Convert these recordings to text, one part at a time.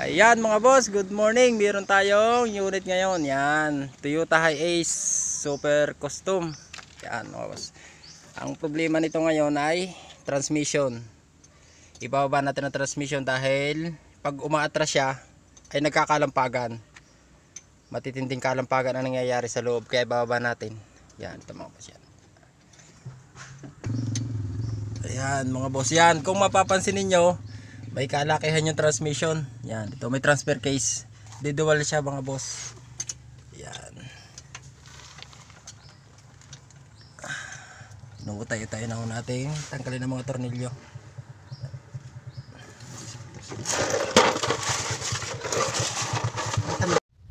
Ayan mga boss, good morning. Meron tayong unit ngayon. Yan, Toyota Hiace Super Custom. Yan mga boss. Ang problema nito ngayon ay transmission. Ibababa natin ang transmission dahil pag umaatras siya ay nagkakalampagan. Matitinding kalampagan ang nangyayari sa loob, kaya ibababa natin. Yan, ito mga boss yan. Ayan mga boss yan. Kung mapapansin ninyo, may kalakihan yung transmission. Yan, ito may transfer case. Di-dual siya mga boss. Yan. Tayo na natin tanggalin ang mga tornilyo.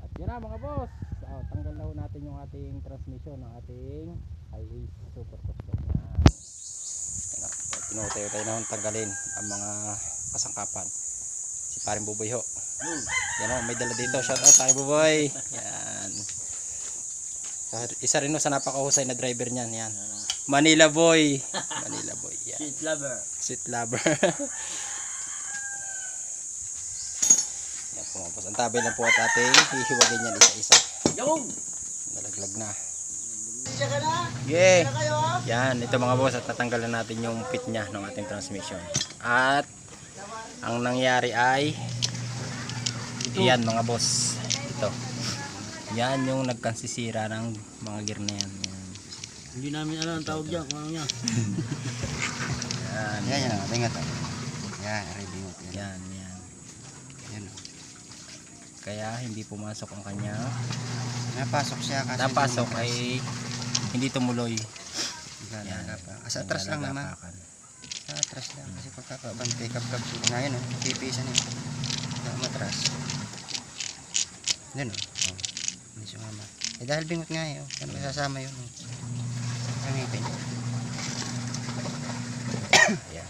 At yun na mga boss. Tanggal na natin yung ating transmission ng ating Hiace Super Custom. Tayo na tanggalin ang mga kasangkapan. Si paring Buboy ho. Yan o, may dala dito. Shout out paring Buboy. Yan. Isa rin o sa napakahusay na driver niyan. Yan. Manila boy. Manila boy. Yan. Sweet lover. Sweet lover. Yan po mga boss. Ang tabay lang po at ating hihiwagin niyan isa-isa. Yung! Nalaglag na. Yeah. Yan, ito mga boss, at natanggalan natin yung pit niya ng ating transmission. At ang nangyari ay yan mga boss. Ito. Yan yung nagkansisira ng mga gear na yan. Hindi namin alam ang tawag dyan. Kung ano yan. Yan. Yan, tingnan to. Yan, ready mo. Yan. Yan. Kaya hindi pumasok ang kanya. Napasok siya kasi Napasok ay hindi tumuloy. Yan. Kasi atras lang naman. Sa atras lang kasi pagkakabantay kapag ngayon pipisan niya. Matras. Yan oh. Hindi sumama. Dahil bingot nga eh. Ano sasama yun oh. Pangipin. Ayan.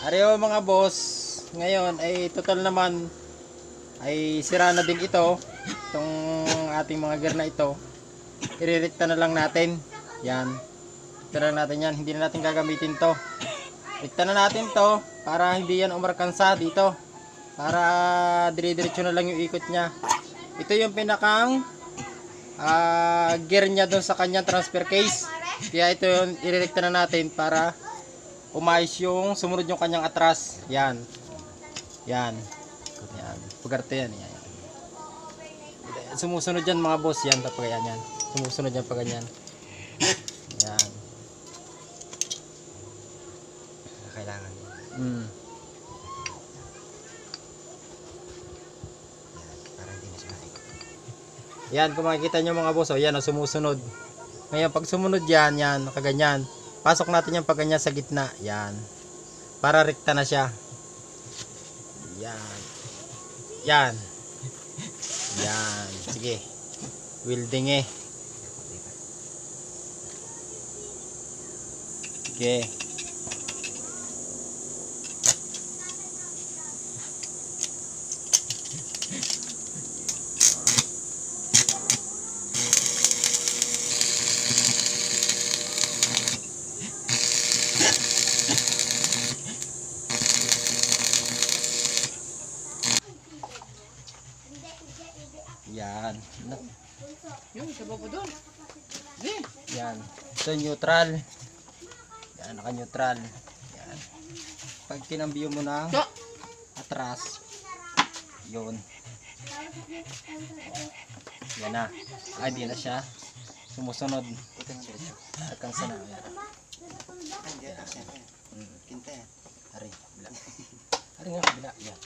Ariyo mga boss, ngayon ay total naman ay sira na din ito. Itong ating mga gear na ito. Irerekta na lang natin. Yan. Rekta na natin yan. Hindi na natin gagamitin to. Rekta na natin to para hindi yan umarkansa dito. Para dire-diretso na lang yung ikot niya. Ito yung pinakang gear niya doon sa kanyang transfer case. Kaya ito yung irerekta na natin para umayos yung sumunod yung kanyang atras. Yan. Yan. Yan. Pagarte yan. Yan. Sumusunod yan mga boss. Yan. Pag yan. Sumusunod yan pag ganyan. Yan. Kailangan. Para hindi na siya. Yan. Kung makikita nyo mga boss. O, yan. O, sumusunod. Ngayon pag sumunod yan. Yan. Nakaganyan. Pasok natin yung pag ganyan sa gitna. Yan. Para rekta na siya. Yan. Yan. Yan. Sige. Welding eh. Okay. Yan. Yung sabaw ko doon. Yan. Ito neutral. Yan, naka-neutral. Yan. Pag kinambiyo mo ng atras, yun. Yan na. Ay, di na siya. Sumusunod. Hanggang sa na. Yan. Kinta yan. Hari. Bila. Hari nga, bila. Yan.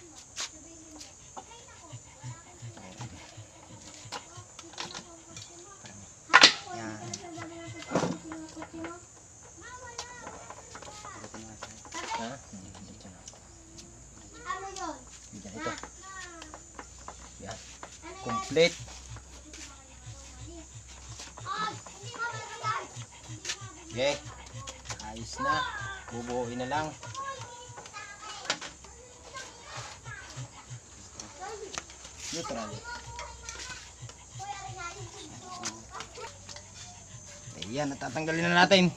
Ha? Yan ito. Yan. Complete. Okay. Ayos na. Bubuuin na lang. Neutral. Ayan, natatanggalin na natin.